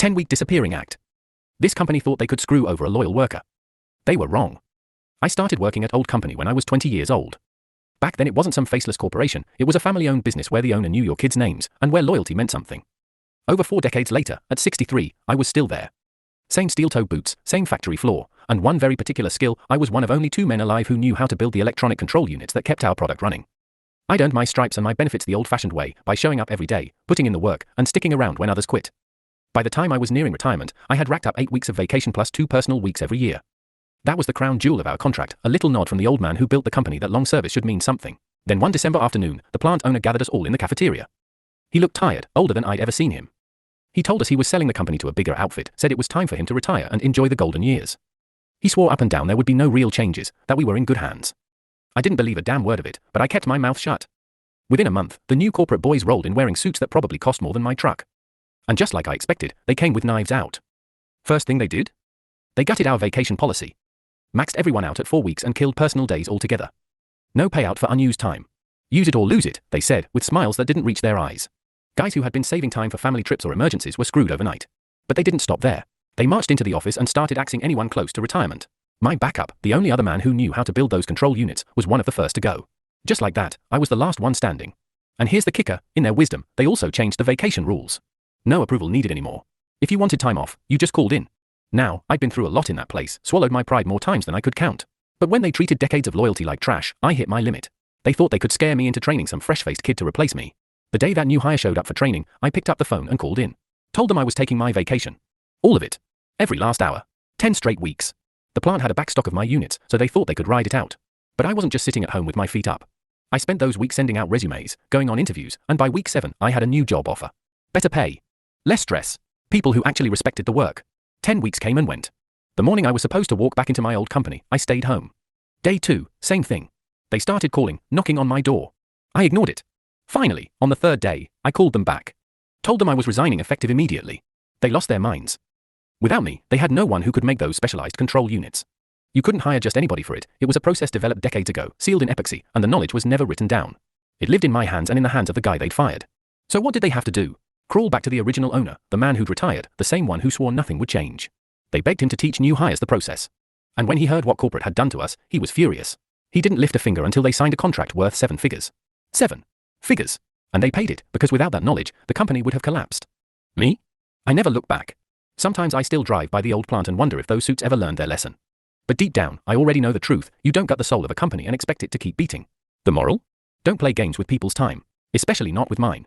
10-week disappearing act. This company thought they could screw over a loyal worker. They were wrong. I started working at old company when I was 20 years old. Back then it wasn't some faceless corporation, it was a family-owned business where the owner knew your kids' names, and where loyalty meant something. Over 4 decades later, at 63, I was still there. Same steel-toe boots, same factory floor, and one very particular skill. I was one of only 2 men alive who knew how to build the electronic control units that kept our product running. I'd earned my stripes and my benefits the old-fashioned way, by showing up every day, putting in the work, and sticking around when others quit. By the time I was nearing retirement, I had racked up 8 weeks of vacation plus 2 personal weeks every year. That was the crown jewel of our contract, a little nod from the old man who built the company that long service should mean something. Then one December afternoon, the plant owner gathered us all in the cafeteria. He looked tired, older than I'd ever seen him. He told us he was selling the company to a bigger outfit, said it was time for him to retire and enjoy the golden years. He swore up and down there would be no real changes, that we were in good hands. I didn't believe a damn word of it, but I kept my mouth shut. Within a month, the new corporate boys rolled in wearing suits that probably cost more than my truck. And just like I expected, they came with knives out. First thing they did? They gutted our vacation policy. Maxed everyone out at 4 weeks and killed personal days altogether. No payout for unused time. Use it or lose it, they said, with smiles that didn't reach their eyes. Guys who had been saving time for family trips or emergencies were screwed overnight. But they didn't stop there. They marched into the office and started axing anyone close to retirement. My backup, the only other man who knew how to build those control units, was one of the first to go. Just like that, I was the last one standing. And here's the kicker, in their wisdom, they also changed the vacation rules. No approval needed anymore. If you wanted time off, you just called in. Now, I'd been through a lot in that place, swallowed my pride more times than I could count. But when they treated decades of loyalty like trash, I hit my limit. They thought they could scare me into training some fresh-faced kid to replace me. The day that new hire showed up for training, I picked up the phone and called in. Told them I was taking my vacation. All of it. Every last hour. 10 straight weeks. The plant had a backstock of my units, so they thought they could ride it out. But I wasn't just sitting at home with my feet up. I spent those weeks sending out resumes, going on interviews, and by week 7, I had a new job offer. Better pay. Less stress. People who actually respected the work. 10 weeks came and went. The morning I was supposed to walk back into my old company, I stayed home. Day 2, same thing. They started calling, knocking on my door. I ignored it. Finally, on the 3rd day, I called them back. Told them I was resigning effective immediately. They lost their minds. Without me, they had no one who could make those specialized control units. You couldn't hire just anybody for it. It was a process developed decades ago, sealed in epoxy, and the knowledge was never written down. It lived in my hands and in the hands of the guy they'd fired. So what did they have to do? Crawl back to the original owner, the man who'd retired, the same one who swore nothing would change. They begged him to teach new hires the process. And when he heard what corporate had done to us, he was furious. He didn't lift a finger until they signed a contract worth 7 figures. 7 figures. And they paid it, because without that knowledge, the company would have collapsed. Me? I never look back. Sometimes I still drive by the old plant and wonder if those suits ever learned their lesson. But deep down, I already know the truth. You don't gut the soul of a company and expect it to keep beating. The moral? Don't play games with people's time. Especially not with mine.